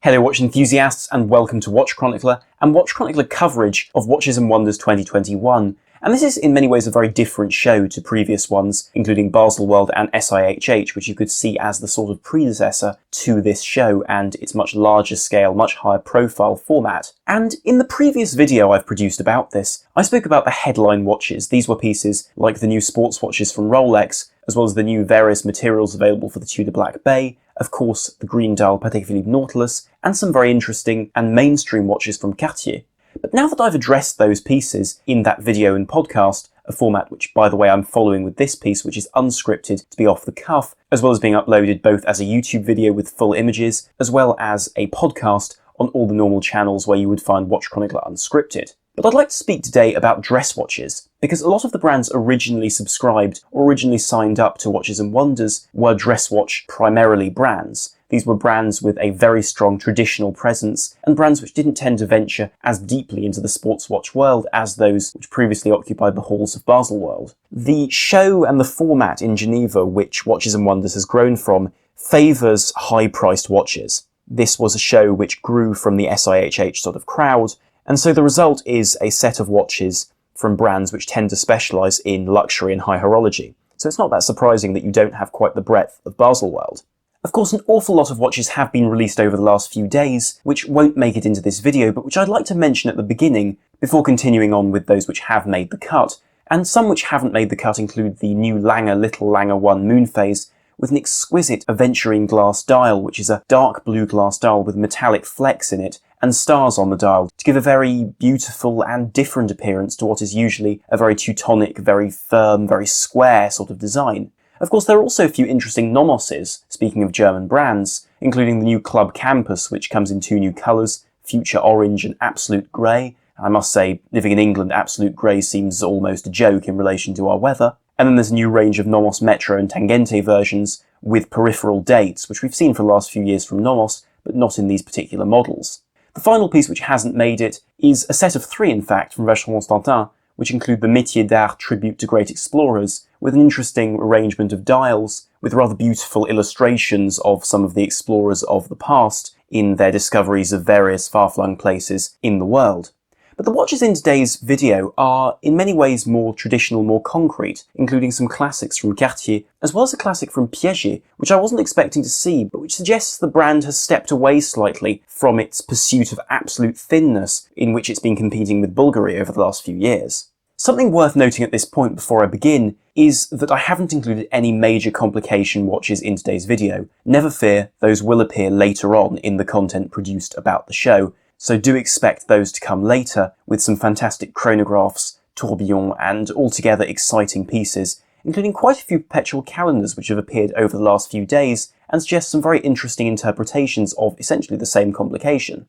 Hello watch enthusiasts and welcome to Watch Chronicler and Watch Chronicler coverage of Watches and Wonders 2021. And this is in many ways a very different show to previous ones, including Baselworld and SIHH, which you could see as the sort of predecessor to this show and its much larger scale, much higher profile format. And in the previous video I've produced about this, I spoke about the headline watches. These were pieces like the new sports watches from Rolex, as well as the new various materials available for the Tudor Black Bay, of course the green dial Patek Philippe Nautilus, and some very interesting and mainstream watches from Cartier. But now that I've addressed those pieces in that video and podcast, a format which, by the way, I'm following with this piece, which is unscripted to be off the cuff, as well as being uploaded both as a YouTube video with full images, as well as a podcast on all the normal channels where you would find Watch Chronicler Unscripted. But I'd like to speak today about dress watches, because a lot of the brands originally subscribed or originally signed up to Watches and Wonders were dress watch primarily brands. These were brands with a very strong traditional presence and brands which didn't tend to venture as deeply into the sports watch world as those which previously occupied the halls of Baselworld. The show and the format in Geneva which Watches and Wonders has grown from favours high-priced watches. This was a show which grew from the SIHH sort of crowd, and so the result is a set of watches from brands which tend to specialise in luxury and high horology. So it's not that surprising that you don't have quite the breadth of Baselworld. Of course, an awful lot of watches have been released over the last few days, which won't make it into this video, but which I'd like to mention at the beginning, before continuing on with those which have made the cut. And some which haven't made the cut include the new Lange Little Lange 1 Moonphase, with an exquisite aventurine glass dial, which is a dark blue glass dial with metallic flecks in it, and stars on the dial, to give a very beautiful and different appearance to what is usually a very Teutonic, very firm, very square sort of design. Of course, there are also a few interesting nomoses, speaking of German brands, including the new Club Campus, which comes in two new colours, Future Orange and Absolute Grey. I must say, living in England, Absolute Grey seems almost a joke in relation to our weather. And then there's a new range of Nomos Metro and Tangente versions with peripheral dates, which we've seen for the last few years from Nomos, but not in these particular models. The final piece which hasn't made it is a set of three, in fact, from Vacheron Constantin, which include the Métier d'Art Tribute to Great Explorers, with an interesting arrangement of dials, with rather beautiful illustrations of some of the explorers of the past in their discoveries of various far-flung places in the world. But the watches in today's video are in many ways more traditional, more concrete, including some classics from Cartier, as well as a classic from Piaget, which I wasn't expecting to see, but which suggests the brand has stepped away slightly from its pursuit of absolute thinness in which it's been competing with Bulgari over the last few years. Something worth noting at this point before I begin is that I haven't included any major complication watches in today's video. Never fear, those will appear later on in the content produced about the show, so do expect those to come later with some fantastic chronographs, tourbillons, and altogether exciting pieces, including quite a few perpetual calendars which have appeared over the last few days and suggest some very interesting interpretations of essentially the same complication.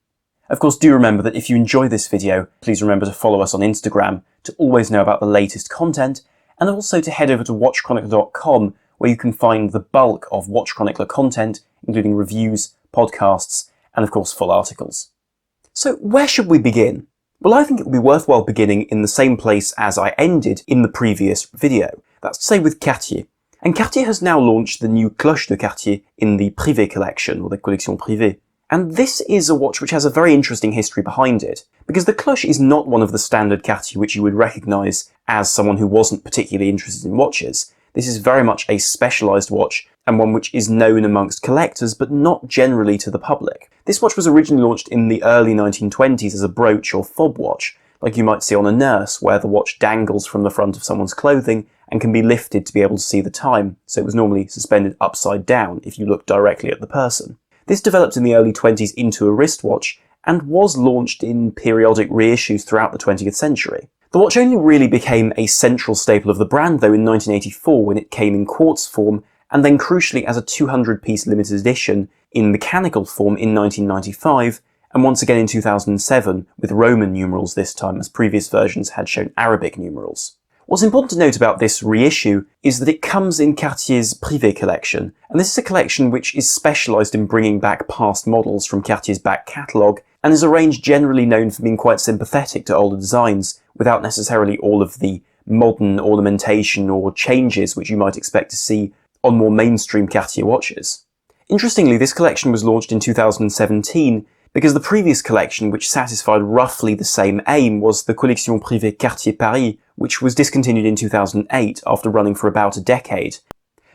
Of course, do remember that if you enjoy this video, please remember to follow us on Instagram to always know about the latest content, and also to head over to watchchronicler.com, where you can find the bulk of Watch Chronicler content, including reviews, podcasts, and of course full articles. So where should we begin? Well, I think it would be worthwhile beginning in the same place as I ended in the previous video. That's to say with Cartier. And Cartier has now launched the new Cloche de Cartier in the Prive collection, or the Collection Prive. And this is a watch which has a very interesting history behind it, because the cloche is not one of the standard Cartier which you would recognise as someone who wasn't particularly interested in watches. This is very much a specialised watch, and one which is known amongst collectors, but not generally to the public. This watch was originally launched in the early 1920s as a brooch or fob watch, like you might see on a nurse, where the watch dangles from the front of someone's clothing and can be lifted to be able to see the time, so it was normally suspended upside down if you looked directly at the person. This developed in the early 20s into a wristwatch and was launched in periodic reissues throughout the 20th century. The watch only really became a central staple of the brand though in 1984 when it came in quartz form, and then crucially as a 200-piece limited edition in mechanical form in 1995, and once again in 2007 with Roman numerals this time, as previous versions had shown Arabic numerals. What's important to note about this reissue is that it comes in Cartier's Prive collection, and this is a collection which is specialised in bringing back past models from Cartier's back catalogue, and is a range generally known for being quite sympathetic to older designs, without necessarily all of the modern ornamentation or changes which you might expect to see on more mainstream Cartier watches. Interestingly, this collection was launched in 2017 because the previous collection, which satisfied roughly the same aim, was the Collection Privée Cartier Paris, which was discontinued in 2008 after running for about a decade.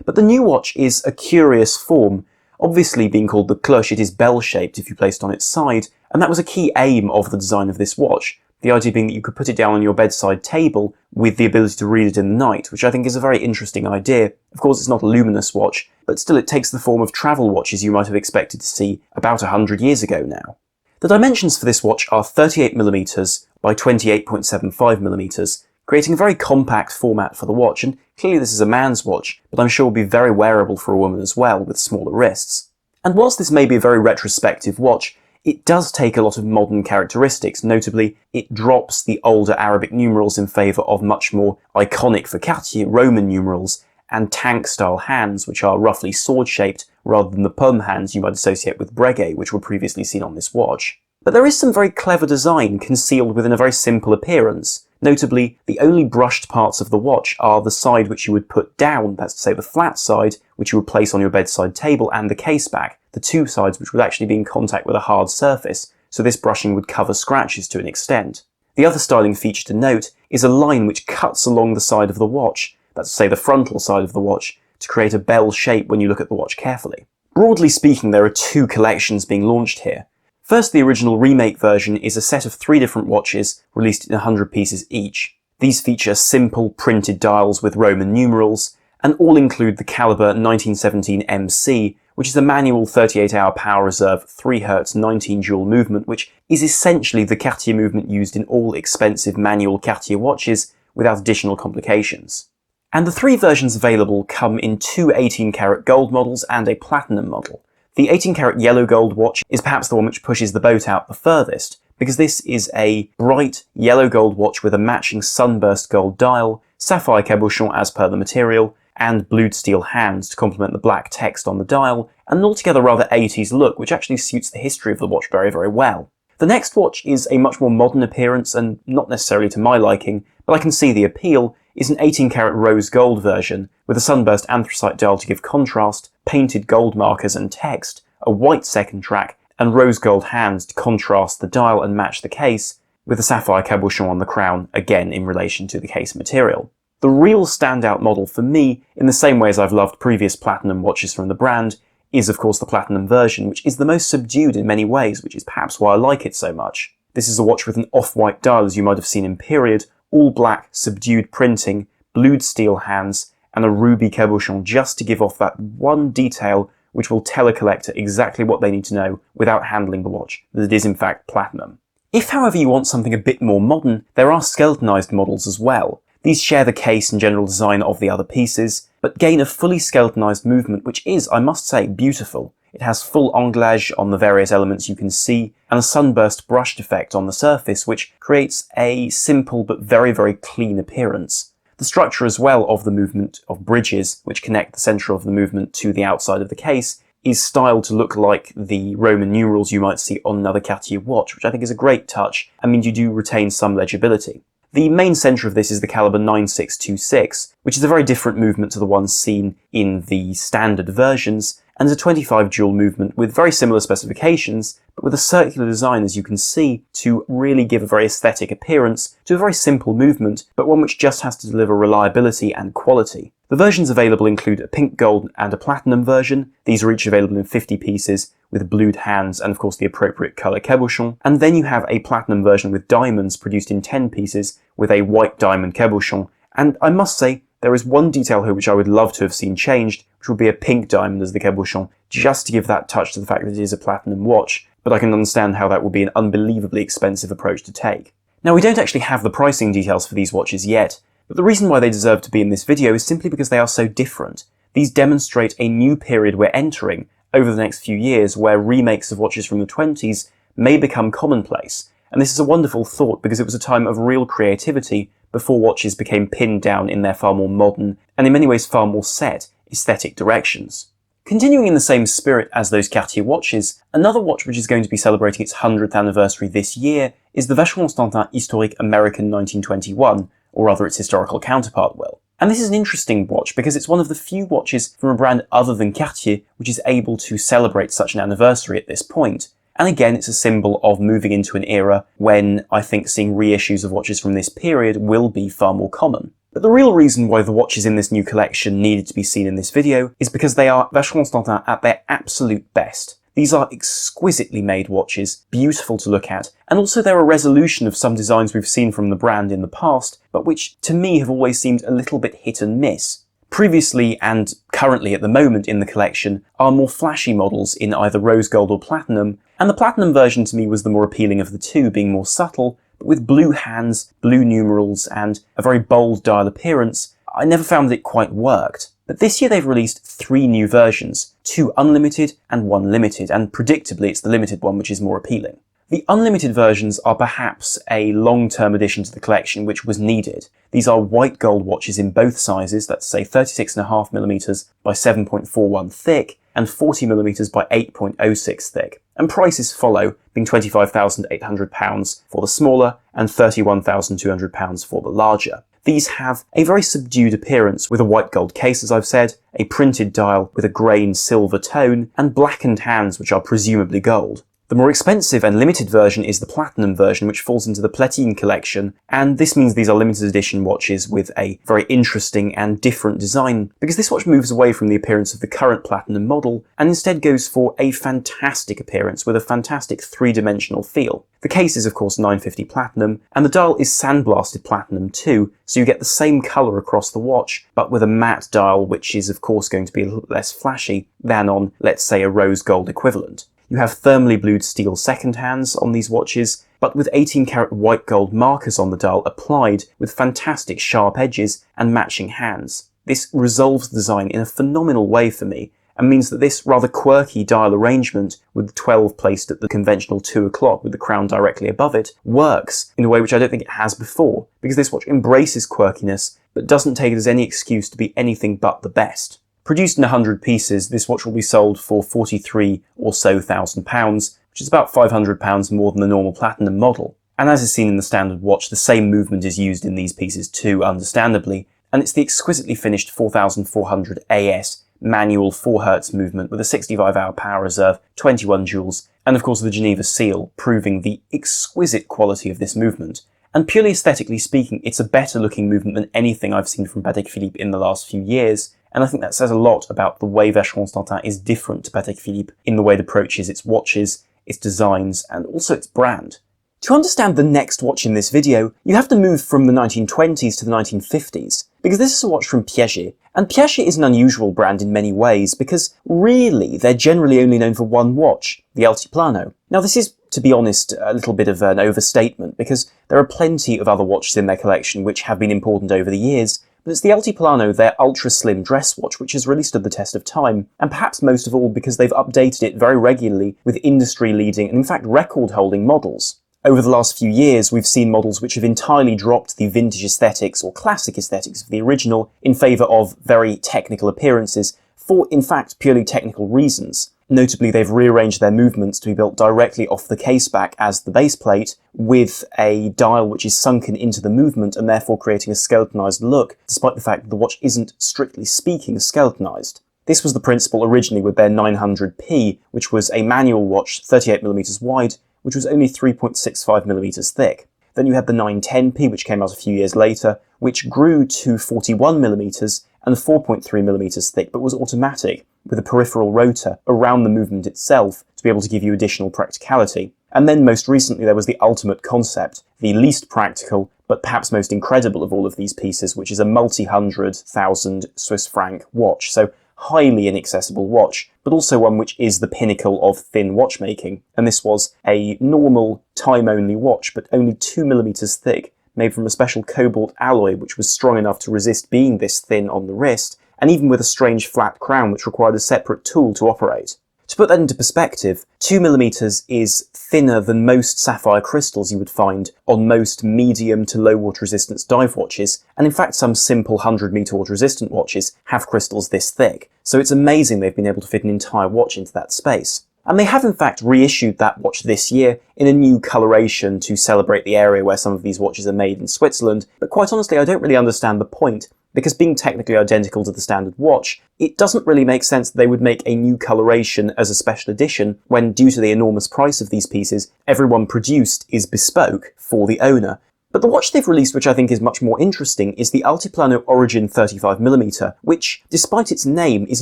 But the new watch is a curious form. Obviously, being called the cloche, it is bell-shaped if you placed on its side, and that was a key aim of the design of this watch. The idea being that you could put it down on your bedside table with the ability to read it in the night, which I think is a very interesting idea. Of course, it's not a luminous watch, but still it takes the form of travel watches you might have expected to see about 100 years ago now. The dimensions for this watch are 38mm by 28.75mm, creating a very compact format for the watch, and clearly this is a man's watch, but I'm sure will be very wearable for a woman as well, with smaller wrists. And whilst this may be a very retrospective watch, it does take a lot of modern characteristics. Notably, it drops the older Arabic numerals in favour of much more iconic for Cartier Roman numerals and tank-style hands, which are roughly sword-shaped rather than the pomme hands you might associate with Breguet, which were previously seen on this watch. But there is some very clever design concealed within a very simple appearance. Notably, the only brushed parts of the watch are the side which you would put down, that's to say the flat side, which you would place on your bedside table, and the case back, the two sides which would actually be in contact with a hard surface, so this brushing would cover scratches to an extent. The other styling feature to note is a line which cuts along the side of the watch, that's to say the frontal side of the watch, to create a bell shape when you look at the watch carefully. Broadly speaking, there are two collections being launched here. First, the original remake version is a set of 3 different watches released in 100 pieces each. These feature simple printed dials with Roman numerals, and all include the caliber 1917 MC, which is a manual 38-hour power reserve 3Hz 19 jewel movement, which is essentially the Cartier movement used in all expensive manual Cartier watches without additional complications. And the 3 versions available come in 2 18-karat gold models and a platinum model. The 18-karat yellow gold watch is perhaps the one which pushes the boat out the furthest, because this is a bright yellow gold watch with a matching sunburst gold dial, sapphire cabochon as per the material, and blued steel hands to complement the black text on the dial, and an altogether rather 80s look which actually suits the history of the watch very, very well. The next watch is a much more modern appearance, and not necessarily to my liking, but I can see the appeal, is an 18-karat rose gold version, with a sunburst anthracite dial to give contrast, painted gold markers and text, a white second track, and rose gold hands to contrast the dial and match the case, with a sapphire cabochon on the crown, again in relation to the case material. The real standout model for me, in the same way as I've loved previous platinum watches from the brand, is of course the platinum version, which is the most subdued in many ways, which is perhaps why I like it so much. This is a watch with an off-white dial as you might have seen in period, all black, subdued printing, blued steel hands, and a ruby cabochon just to give off that one detail which will tell a collector exactly what they need to know without handling the watch, that it is in fact platinum. If however you want something a bit more modern, there are skeletonized models as well. These share the case and general design of the other pieces, but gain a fully skeletonized movement which is, I must say, beautiful. It has full anglage on the various elements you can see, and a sunburst brushed effect on the surface which creates a simple but very, very clean appearance. The structure as well of the movement of bridges, which connect the centre of the movement to the outside of the case, is styled to look like the Roman numerals you might see on another Cartier watch, which I think is a great touch and means you do retain some legibility. The main centre of this is the caliber 9626, which is a very different movement to the one seen in the standard versions, and is a 25 jewel movement with very similar specifications, but with a circular design, as you can see, to really give a very aesthetic appearance to a very simple movement, but one which just has to deliver reliability and quality. The versions available include a pink gold and a platinum version. These are each available in 50 pieces, with blued hands and of course the appropriate colour cabochon, and then you have a platinum version with diamonds produced in 10 pieces with a white diamond cabochon, and I must say, there is one detail here which I would love to have seen changed, which would be a pink diamond as the cabochon, just to give that touch to the fact that it is a platinum watch, but I can understand how that would be an unbelievably expensive approach to take. Now, we don't actually have the pricing details for these watches yet, but the reason why they deserve to be in this video is simply because they are so different. These demonstrate a new period we're entering over the next few years where remakes of watches from the 20s may become commonplace, and this is a wonderful thought because it was a time of real creativity before watches became pinned down in their far more modern, and in many ways far more set, aesthetic directions. Continuing in the same spirit as those Cartier watches, another watch which is going to be celebrating its 100th anniversary this year is the Vacheron Constantin Historique American 1921, or rather its historical counterpart will. And this is an interesting watch because it's one of the few watches from a brand other than Cartier which is able to celebrate such an anniversary at this point. And again, it's a symbol of moving into an era when I think seeing reissues of watches from this period will be far more common. But the real reason why the watches in this new collection needed to be seen in this video is because they are Vacheron Constantin at their absolute best. These are exquisitely made watches, beautiful to look at, and also they're a resolution of some designs we've seen from the brand in the past, but which to me have always seemed a little bit hit and miss. Previously and currently at the moment in the collection are more flashy models in either rose gold or platinum, and the platinum version to me was the more appealing of the two, being more subtle, but with blue hands, blue numerals, and a very bold dial appearance. I never found that it quite worked. But this year they've released 3 new versions, 2 unlimited and 1 limited, and predictably it's the limited one which is more appealing. The unlimited versions are perhaps a long-term addition to the collection which was needed. These are white gold watches in both sizes, that's say 36.5mm by 7.41 thick, and 40mm by 8.06 thick. And prices follow, being £25,800 for the smaller and £31,200 for the larger. These have a very subdued appearance with a white gold case, as I've said, a printed dial with a grey silver tone, and blackened hands which are presumably gold. The more expensive and limited version is the platinum version, which falls into the Platine collection, and this means these are limited edition watches with a very interesting and different design, because this watch moves away from the appearance of the current platinum model and instead goes for a fantastic appearance with a fantastic 3-dimensional feel. The case is of course 950 platinum, and the dial is sandblasted platinum too, so you get the same colour across the watch, but with a matte dial which is of course going to be a little less flashy than on, let's say, a rose gold equivalent. You have thermally blued steel second hands on these watches, but with 18-karat white gold markers on the dial applied with fantastic sharp edges and matching hands. This resolves the design in a phenomenal way for me, and means that this rather quirky dial arrangement with the 12 placed at the conventional 2 o'clock with the crown directly above it works in a way which I don't think it has before, because this watch embraces quirkiness but doesn't take it as any excuse to be anything but the best. Produced in 100 pieces, this watch will be sold for £43,000 or so, which is about £500 more than the normal platinum model. And as is seen in the standard watch, the same movement is used in these pieces too, understandably, and it's the exquisitely finished 4400 AS manual 4Hz movement with a 65-hour power reserve, 21 joules, and of course the Geneva seal, proving the exquisite quality of this movement. And purely aesthetically speaking, it's a better looking movement than anything I've seen from Patek Philippe in the last few years, and I think that says a lot about the way Vacheron Constantin is different to Patek Philippe in the way it approaches its watches, its designs, and also its brand. To understand the next watch in this video, you have to move from the 1920s to the 1950s, because this is a watch from Piaget, and Piaget is an unusual brand in many ways, because really they're generally only known for one watch, the Altiplano. Now this is, to be honest, a little bit of an overstatement, because there are plenty of other watches in their collection which have been important over the years, but it's the Altiplano, their ultra-slim dress watch, which has really stood the test of time, and perhaps most of all because they've updated it very regularly with industry-leading and in fact record-holding models. Over the last few years, we've seen models which have entirely dropped the vintage aesthetics or classic aesthetics of the original in favour of very technical appearances for, in fact, purely technical reasons. Notably, they've rearranged their movements to be built directly off the case back as the base plate, with a dial which is sunken into the movement and therefore creating a skeletonized look, despite the fact that the watch isn't, strictly speaking, skeletonized. This was the principle originally with their 900P, which was a manual watch 38mm wide, which was only 3.65mm thick. Then you had the 910P, which came out a few years later, which grew to 41mm and 4.3mm thick, but was automatic, with a peripheral rotor around the movement itself to be able to give you additional practicality. And then most recently there was the ultimate concept, the least practical, but perhaps most incredible of all of these pieces, which is a multi-100,000 Swiss franc watch, so highly inaccessible watch, but also one which is the pinnacle of thin watchmaking. And this was a normal time-only watch, but only 2mm thick, made from a special cobalt alloy which was strong enough to resist being this thin on the wrist, and even with a strange flat crown which required a separate tool to operate. To put that into perspective, 2mm is thinner than most sapphire crystals you would find on most medium to low water resistance dive watches, and in fact some simple 100-meter water resistant watches have crystals this thick, so it's amazing they've been able to fit an entire watch into that space. And they have in fact reissued that watch this year in a new coloration to celebrate the area where some of these watches are made in Switzerland, but quite honestly I don't really understand the point, because being technically identical to the standard watch, it doesn't really make sense that they would make a new coloration as a special edition when, due to the enormous price of these pieces, every one produced is bespoke for the owner. But the watch they've released, which I think is much more interesting, is the Altiplano Origin 35mm, which, despite its name, is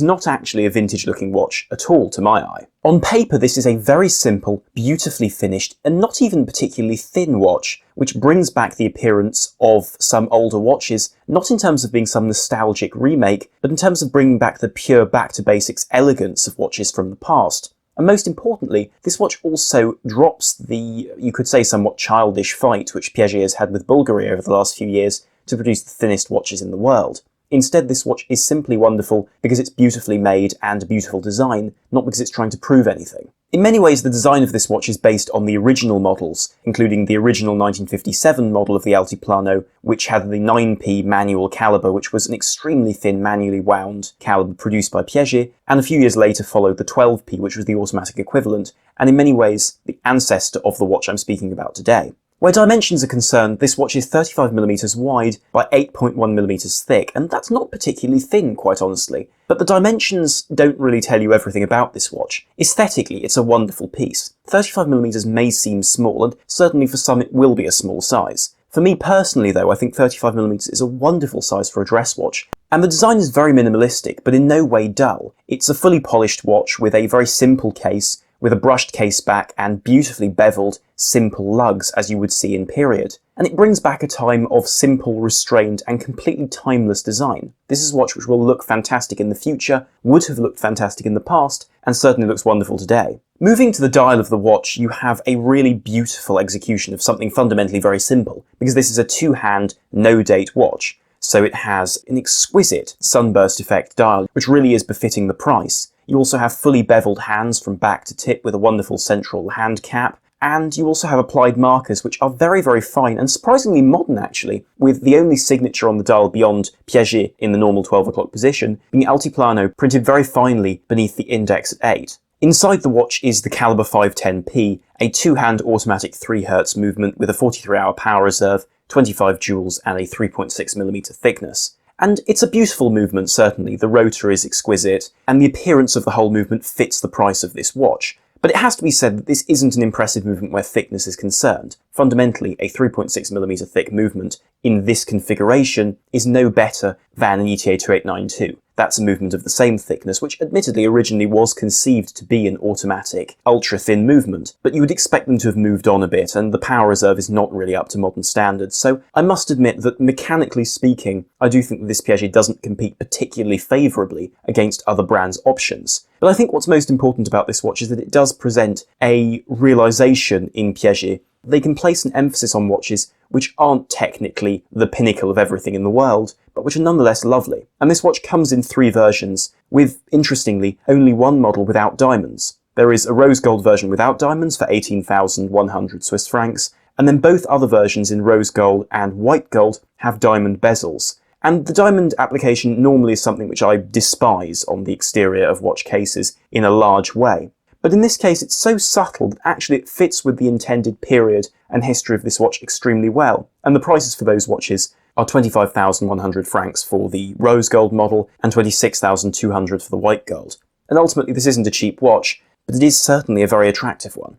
not actually a vintage-looking watch at all to my eye. On paper, this is a very simple, beautifully finished, and not even particularly thin watch, which brings back the appearance of some older watches, not in terms of being some nostalgic remake, but in terms of bringing back the pure back-to-basics elegance of watches from the past. And most importantly, this watch also drops the, you could say, somewhat childish fight which Piaget has had with Bulgari over the last few years to produce the thinnest watches in the world. Instead, this watch is simply wonderful because it's beautifully made and a beautiful design, not because it's trying to prove anything. In many ways, the design of this watch is based on the original models, including the original 1957 model of the Altiplano, which had the 9p manual caliber, which was an extremely thin manually wound caliber produced by Piaget, and a few years later followed the 12p, which was the automatic equivalent, and in many ways the ancestor of the watch I'm speaking about today. Where dimensions are concerned, this watch is 35mm wide by 8.1mm thick, and that's not particularly thin, quite honestly. But the dimensions don't really tell you everything about this watch. Aesthetically, it's a wonderful piece. 35mm may seem small, and certainly for some it will be a small size. For me personally though, I think 35mm is a wonderful size for a dress watch, and the design is very minimalistic, but in no way dull. It's a fully polished watch with a very simple case, with a brushed case back and beautifully beveled, simple lugs as you would see in period. And it brings back a time of simple, restrained and completely timeless design. This is a watch which will look fantastic in the future, would have looked fantastic in the past, and certainly looks wonderful today. Moving to the dial of the watch, you have a really beautiful execution of something fundamentally very simple, because this is a two-hand, no-date watch. So it has an exquisite sunburst effect dial, which really is befitting the price. You also have fully beveled hands from back to tip with a wonderful central hand cap, and you also have applied markers which are very, very fine and surprisingly modern actually, with the only signature on the dial beyond Piaget in the normal 12 o'clock position being Altiplano printed very finely beneath the index at 8. Inside the watch is the caliber 510p, a two-hand automatic 3Hz movement with a 43-hour power reserve, 25 joules and a 3.6mm thickness. And it's a beautiful movement, certainly. The rotor is exquisite, and the appearance of the whole movement fits the price of this watch. But it has to be said that this isn't an impressive movement where thickness is concerned. Fundamentally, a 3.6mm thick movement in this configuration is no better than an ETA 2892. That's a movement of the same thickness, which admittedly originally was conceived to be an automatic, ultra-thin movement, but you would expect them to have moved on a bit, and the power reserve is not really up to modern standards, so I must admit that mechanically speaking, I do think that this Piaget doesn't compete particularly favourably against other brands' options. But I think what's most important about this watch is that it does present a realisation in Piaget. They can place an emphasis on watches which aren't technically the pinnacle of everything in the world, but which are nonetheless lovely. And this watch comes in 3 versions, with, interestingly, only one model without diamonds. There is a rose gold version without diamonds for 18,100 Swiss francs, and then both other versions in rose gold and white gold have diamond bezels. And the diamond application normally is something which I despise on the exterior of watch cases in a large way. But in this case, it's so subtle that actually it fits with the intended period and history of this watch extremely well. And the prices for those watches are 25,100 francs for the rose gold model and 26,200 for the white gold. And ultimately, this isn't a cheap watch, but it is certainly a very attractive one.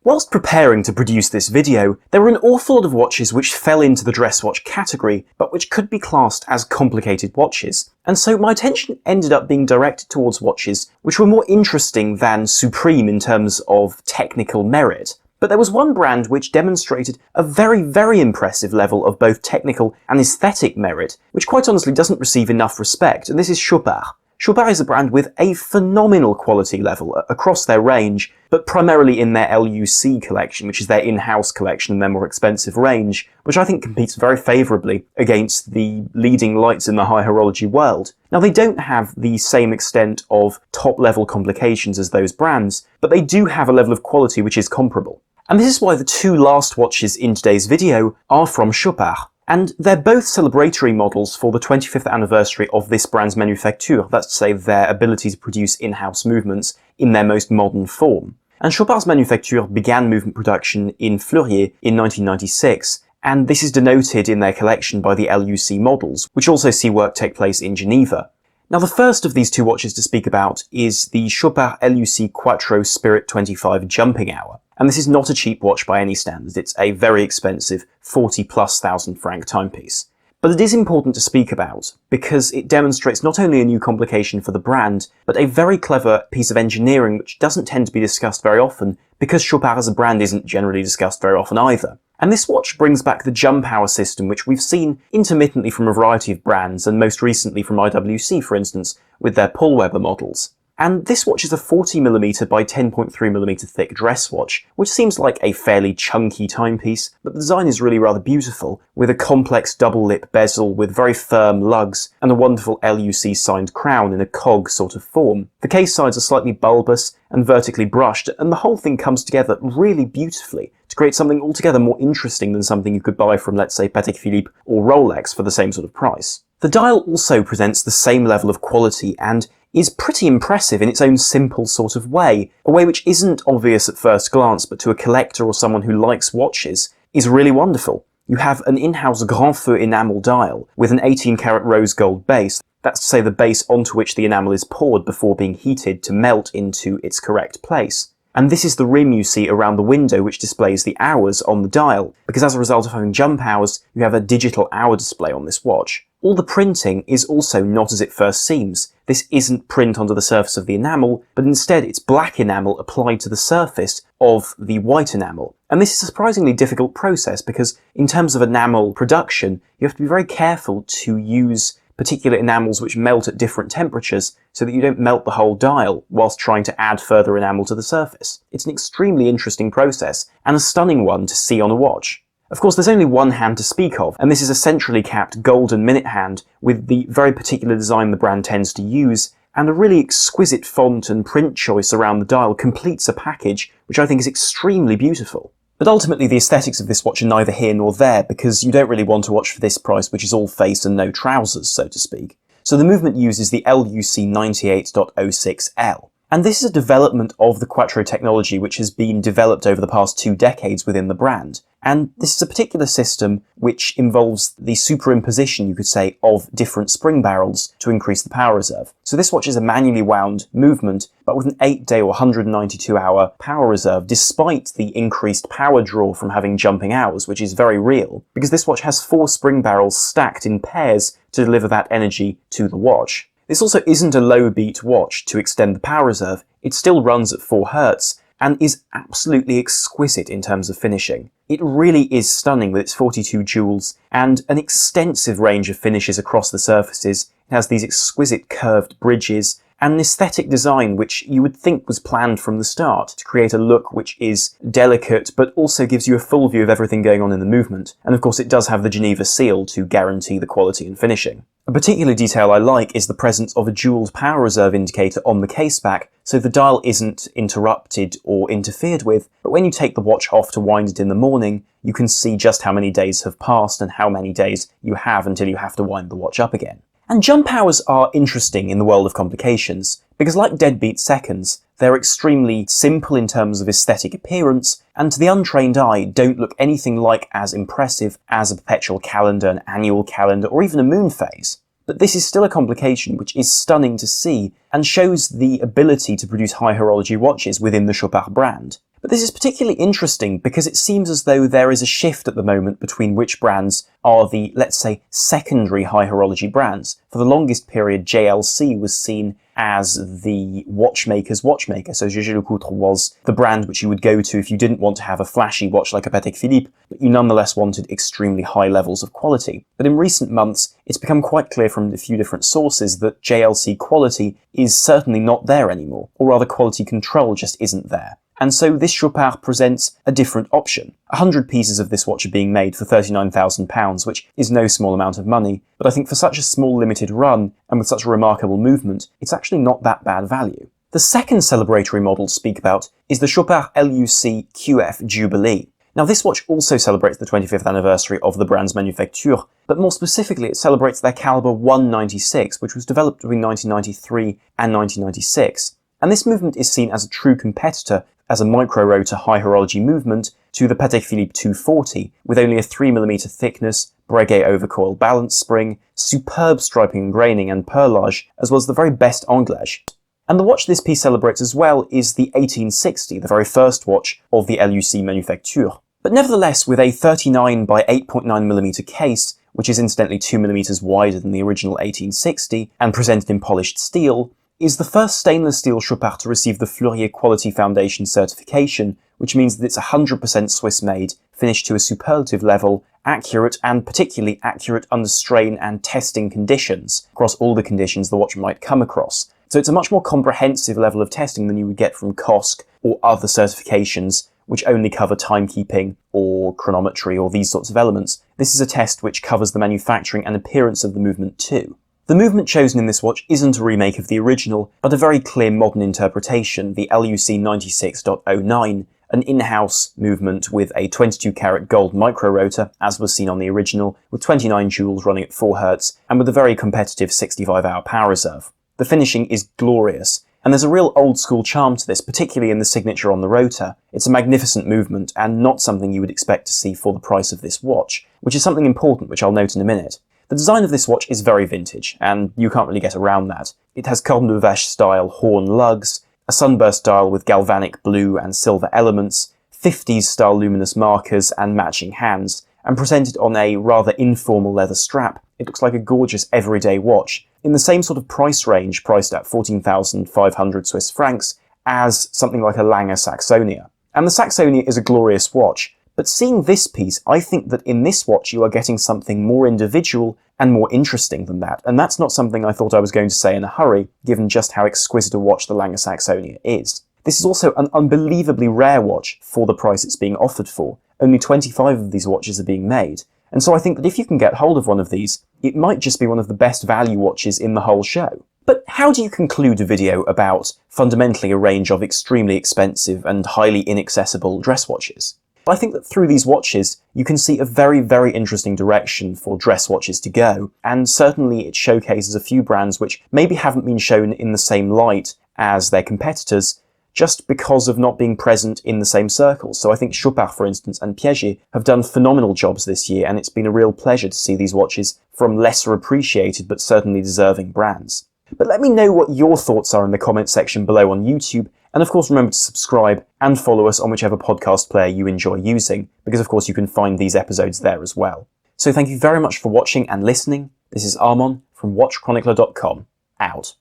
Whilst preparing to produce this video, there were an awful lot of watches which fell into the dress watch category, but which could be classed as complicated watches. And so my attention ended up being directed towards watches which were more interesting than supreme in terms of technical merit. But there was one brand which demonstrated a very, very impressive level of both technical and aesthetic merit, which quite honestly doesn't receive enough respect, and this is Chopard. Chopard is a brand with a phenomenal quality level across their range, but primarily in their L.U.C collection, which is their in-house collection and their more expensive range, which I think competes very favourably against the leading lights in the high-horology world. Now, they don't have the same extent of top-level complications as those brands, but they do have a level of quality which is comparable. And this is why the 2 last watches in today's video are from Chopard. And they're both celebratory models for the 25th anniversary of this brand's manufacture, that's to say their ability to produce in-house movements in their most modern form. And Chopard's manufacture began movement production in Fleurier in 1996, and this is denoted in their collection by the L.U.C. models, which also see work take place in Geneva. Now, the first of these two watches to speak about is the Chopard L.U.C. Quattro Spirit 25 Jumping Hour. And this is not a cheap watch by any standards, it's a very expensive 40+ thousand franc timepiece. But it is important to speak about, because it demonstrates not only a new complication for the brand, but a very clever piece of engineering which doesn't tend to be discussed very often, because Chopard as a brand isn't generally discussed very often either. And this watch brings back the jump hour system, which we've seen intermittently from a variety of brands, and most recently from IWC, for instance, with their Paul Weber models. And this watch is a 40mm by 10.3mm thick dress watch, which seems like a fairly chunky timepiece, but the design is really rather beautiful, with a complex double lip bezel with very firm lugs and a wonderful L.U.C. signed crown in a cog sort of form. The case sides are slightly bulbous and vertically brushed, and the whole thing comes together really beautifully to create something altogether more interesting than something you could buy from, let's say, Patek Philippe or Rolex for the same sort of price. The dial also presents the same level of quality and is pretty impressive in its own simple sort of way, a way which isn't obvious at first glance, but to a collector or someone who likes watches is really wonderful. You have an in-house Grand Feu enamel dial with an 18-karat rose gold base. That's to say the base onto which the enamel is poured before being heated to melt into its correct place. And this is the rim you see around the window which displays the hours on the dial, because as a result of having jump hours, you have a digital hour display on this watch. All the printing is also not as it first seems. This isn't print onto the surface of the enamel, but instead it's black enamel applied to the surface of the white enamel. And this is a surprisingly difficult process because in terms of enamel production, you have to be very careful to use particular enamels which melt at different temperatures so that you don't melt the whole dial whilst trying to add further enamel to the surface. It's an extremely interesting process and a stunning one to see on a watch. Of course, there's only one hand to speak of, and this is a centrally capped golden minute hand with the very particular design the brand tends to use, and a really exquisite font and print choice around the dial completes a package which I think is extremely beautiful. But ultimately the aesthetics of this watch are neither here nor there, because you don't really want a watch for this price which is all face and no trousers, so to speak. So the movement uses the L.U.C. 98.06L. And this is a development of the Quattro technology which has been developed over the past 2 decades within the brand. And this is a particular system which involves the superimposition, you could say, of different spring barrels to increase the power reserve. So this watch is a manually wound movement, but with an 8-day or 192-hour power reserve, despite the increased power draw from having jumping hours, which is very real, because this watch has 4 spring barrels stacked in pairs to deliver that energy to the watch. This also isn't a low-beat watch to extend the power reserve. It still runs at 4 Hz and is absolutely exquisite in terms of finishing. It really is stunning with its 42 jewels and an extensive range of finishes across the surfaces. It has these exquisite curved bridges and an aesthetic design which you would think was planned from the start to create a look which is delicate but also gives you a full view of everything going on in the movement. And of course it does have the Geneva seal to guarantee the quality and finishing. A particular detail I like is the presence of a jeweled power reserve indicator on the case back, so the dial isn't interrupted or interfered with, but when you take the watch off to wind it in the morning, you can see just how many days have passed and how many days you have until you have to wind the watch up again. And jump hours are interesting in the world of complications, because like deadbeat seconds, they're extremely simple in terms of aesthetic appearance, and to the untrained eye don't look anything like as impressive as a perpetual calendar, an annual calendar, or even a moon phase. But this is still a complication which is stunning to see, and shows the ability to produce high horology watches within the Chopard brand. But this is particularly interesting because it seems as though there is a shift at the moment between which brands are the, let's say, secondary high horology brands. For the longest period, L.C. was seen as the watchmaker's watchmaker, so Jaeger-LeCoultre was the brand which you would go to if you didn't want to have a flashy watch like a Patek Philippe, but you nonetheless wanted extremely high levels of quality. But in recent months, it's become quite clear from a few different sources that L.C. quality is certainly not there anymore, or rather quality control just isn't there. And so this Chopard presents a different option. 100 pieces of this watch are being made for £39,000, which is no small amount of money, but I think for such a small limited run, and with such a remarkable movement, it's actually not that bad value. The second celebratory model to speak about is the Chopard L.U.C. QF Jubilee. Now this watch also celebrates the 25th anniversary of the brand's manufacture, but more specifically it celebrates their caliber 196, which was developed between 1993 and 1996. And this movement is seen as a true competitor as a micro-rotor high horology movement to the Patek Philippe 240 with only a 3mm thickness, Breguet overcoil balance spring, superb striping and graining and perlage, as well as the very best anglage. And the watch this piece celebrates as well is the 1860, the very first watch of the L.U.C. manufacture. But nevertheless, with a 39 by 8.9mm case, which is incidentally 2mm wider than the original 1860, and presented in polished steel, is the first stainless steel Chopard to receive the Fleurier Quality Foundation certification, which means that it's 100% Swiss-made, finished to a superlative level, accurate, and particularly accurate under strain and testing conditions, across all the conditions the watch might come across. So it's a much more comprehensive level of testing than you would get from COSC or other certifications which only cover timekeeping or chronometry or these sorts of elements. This is a test which covers the manufacturing and appearance of the movement too. The movement chosen in this watch isn't a remake of the original, but a very clear modern interpretation, the L.U.C. 96.09, an in-house movement with a 22-carat gold micro-rotor, as was seen on the original, with 29 jewels running at 4 Hz, and with a very competitive 65-hour power reserve. The finishing is glorious, and there's a real old-school charm to this, particularly in the signature on the rotor. It's a magnificent movement, and not something you would expect to see for the price of this watch, which is something important which I'll note in a minute. The design of this watch is very vintage, and you can't really get around that. It has cordon de vache style horn lugs, a sunburst dial with galvanic blue and silver elements, 50s style luminous markers and matching hands, and presented on a rather informal leather strap, it looks like a gorgeous everyday watch, in the same sort of price range, priced at 14,500 Swiss francs, as something like a Lange Saxonia. And the Saxonia is a glorious watch, but seeing this piece, I think that in this watch you are getting something more individual and more interesting than that, and that's not something I thought I was going to say in a hurry, given just how exquisite a watch the Lange Saxonia is. This is also an unbelievably rare watch for the price it's being offered for. Only 25 of these watches are being made, and so I think that if you can get hold of one of these, it might just be one of the best value watches in the whole show. But how do you conclude a video about fundamentally a range of extremely expensive and highly inaccessible dress watches? I think that through these watches, you can see a very, very interesting direction for dress watches to go, and certainly it showcases a few brands which maybe haven't been shown in the same light as their competitors, just because of not being present in the same circles. So I think Chopard, for instance, and Piaget have done phenomenal jobs this year, and it's been a real pleasure to see these watches from lesser appreciated but certainly deserving brands. But let me know what your thoughts are in the comments section below on YouTube, and of course remember to subscribe and follow us on whichever podcast player you enjoy using, because of course you can find these episodes there as well. So thank you very much for watching and listening. This is Armon from WatchChronicler.com, out.